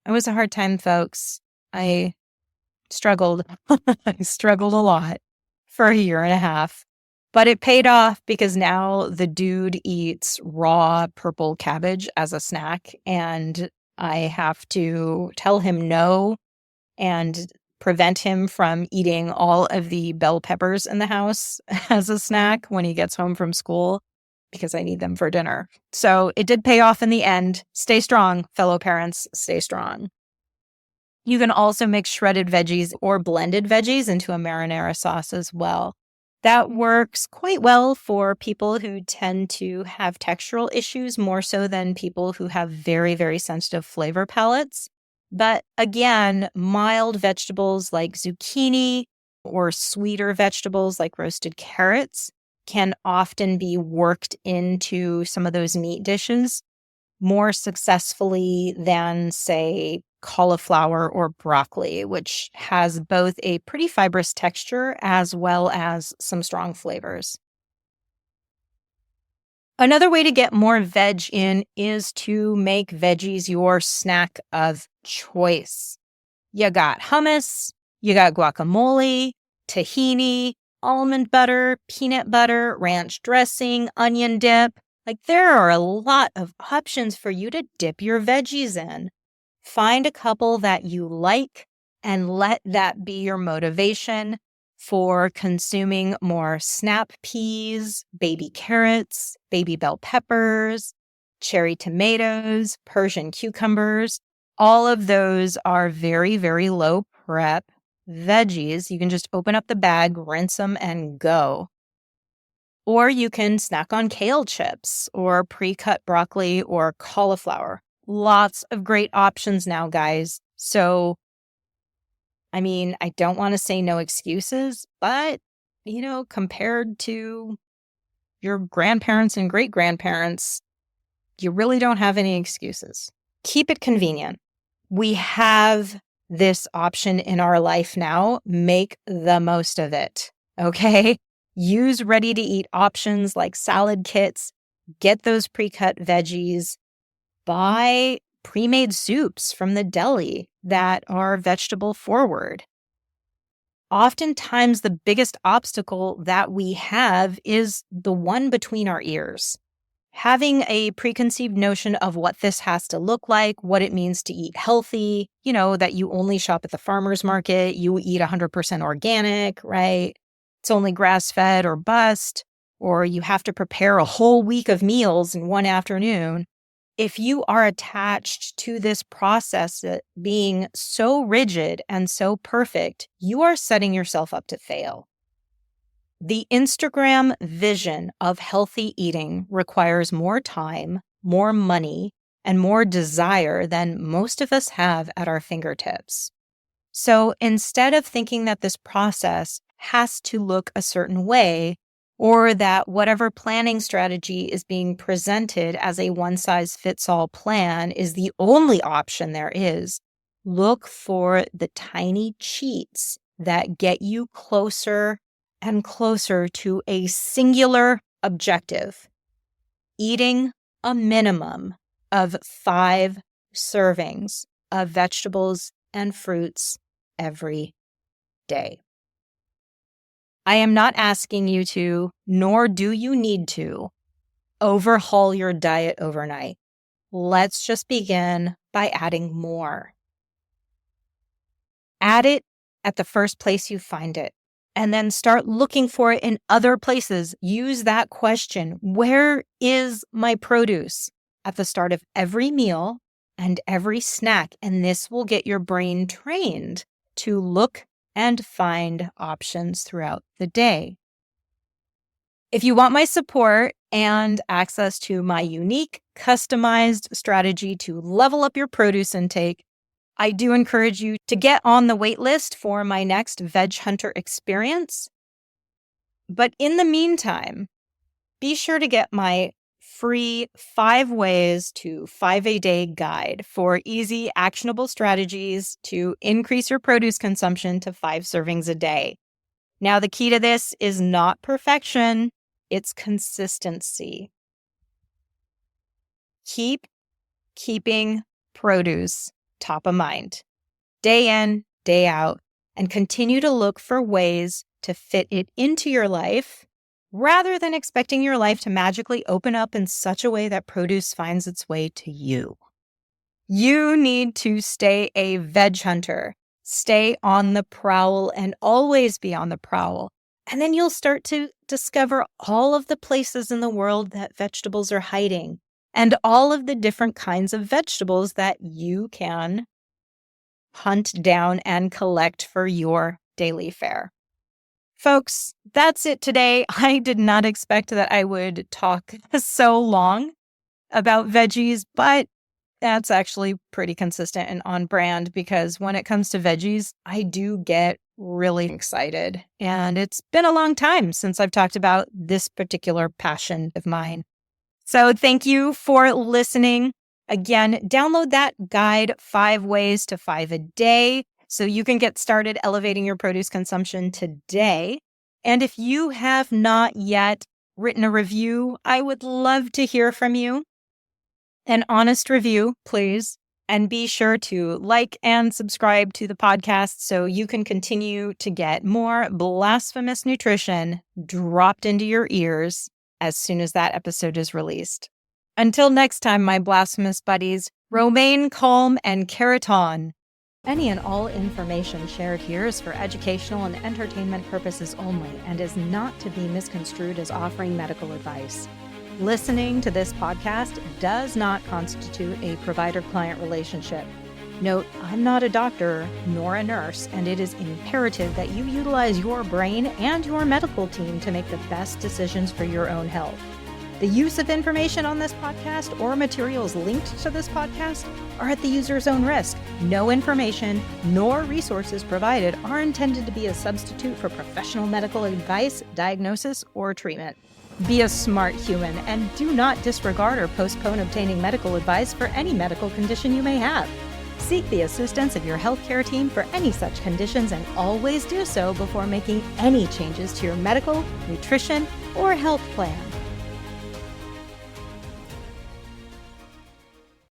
It was a hard time, folks. I struggled. I struggled a lot for a year and a half. But it paid off because now the dude eats raw purple cabbage as a snack, and I have to tell him no and prevent him from eating all of the bell peppers in the house as a snack when he gets home from school because I need them for dinner. So it did pay off in the end. Stay strong, fellow parents. Stay strong. You can also mix shredded veggies or blended veggies into a marinara sauce as well. That works quite well for people who tend to have textural issues more so than people who have very, very sensitive flavor palettes. But again, mild vegetables like zucchini or sweeter vegetables like roasted carrots can often be worked into some of those meat dishes more successfully than, say, cauliflower or broccoli, which has both a pretty fibrous texture as well as some strong flavors. Another way to get more veg in is to make veggies your snack of choice. You got hummus, you got guacamole, tahini, almond butter, peanut butter, ranch dressing, onion dip. Like there are a lot of options for you to dip your veggies in. Find a couple that you like and let that be your motivation for consuming more snap peas, baby carrots, baby bell peppers, cherry tomatoes, Persian cucumbers. All of those are very, very low prep veggies. You can just open up the bag, rinse them, and go. Or you can snack on kale chips or pre-cut broccoli or cauliflower. Lots of great options now, guys. So, I mean, I don't want to say no excuses, but, compared to your grandparents and great-grandparents, you really don't have any excuses. Keep it convenient. We have this option in our life now. Make the most of it, okay? Use ready-to-eat options like salad kits. Get those pre-cut veggies. Buy pre-made soups from the deli that are vegetable forward. Oftentimes, the biggest obstacle that we have is the one between our ears. Having a preconceived notion of what this has to look like, what it means to eat healthy, that you only shop at the farmer's market, you eat 100% organic, right? It's only grass-fed or bust, or you have to prepare a whole week of meals in one afternoon. If you are attached to this process being so rigid and so perfect, you are setting yourself up to fail. The Instagram vision of healthy eating requires more time, more money, and more desire than most of us have at our fingertips. So instead of thinking that this process has to look a certain way, or that whatever planning strategy is being presented as a one-size-fits-all plan is the only option there is, look for the tiny cheats that get you closer and closer to a singular objective: eating a minimum of 5 servings of vegetables and fruits every day. I am not asking you to, nor do you need to, overhaul your diet overnight. Let's just begin by adding more. Add it at the first place you find it, and then start looking for it in other places. Use that question: where is my produce? At the start of every meal and every snack, and this will get your brain trained to look and find options throughout the day. If you want my support and access to my unique, customized strategy to level up your produce intake, I do encourage you to get on the wait list for my next Veg Hunter experience. But in the meantime, be sure to get my free 5 ways to 5 a day guide for easy, actionable strategies to increase your produce consumption to 5 servings a day. Now, the key to this is not perfection, it's consistency. Keep keeping produce top of mind, day in, day out, and continue to look for ways to fit it into your life rather than expecting your life to magically open up in such a way that produce finds its way to you. You need to stay a veg hunter, stay on the prowl, and always be on the prowl. And then you'll start to discover all of the places in the world that vegetables are hiding and all of the different kinds of vegetables that you can hunt down and collect for your daily fare. Folks, that's it today. I did not expect that I would talk so long about veggies, but that's actually pretty consistent and on brand because when it comes to veggies, I do get really excited. And it's been a long time since I've talked about this particular passion of mine. So thank you for listening. Again, download that guide, 5 ways to 5 a day, so you can get started elevating your produce consumption today. And if you have not yet written a review, I would love to hear from you. An honest review, please. And be sure to like and subscribe to the podcast so you can continue to get more blasphemous nutrition dropped into your ears as soon as that episode is released. Until next time, my blasphemous buddies, romaine, calm, and keraton. Any and all information shared here is for educational and entertainment purposes only and is not to be misconstrued as offering medical advice. Listening to this podcast does not constitute a provider-client relationship. Note, I'm not a doctor nor a nurse, and it is imperative that you utilize your brain and your medical team to make the best decisions for your own health. The use of information on this podcast or materials linked to this podcast are at the user's own risk. No information nor resources provided are intended to be a substitute for professional medical advice, diagnosis, or treatment. Be a smart human and do not disregard or postpone obtaining medical advice for any medical condition you may have. Seek the assistance of your healthcare team for any such conditions and always do so before making any changes to your medical, nutrition, or health plan.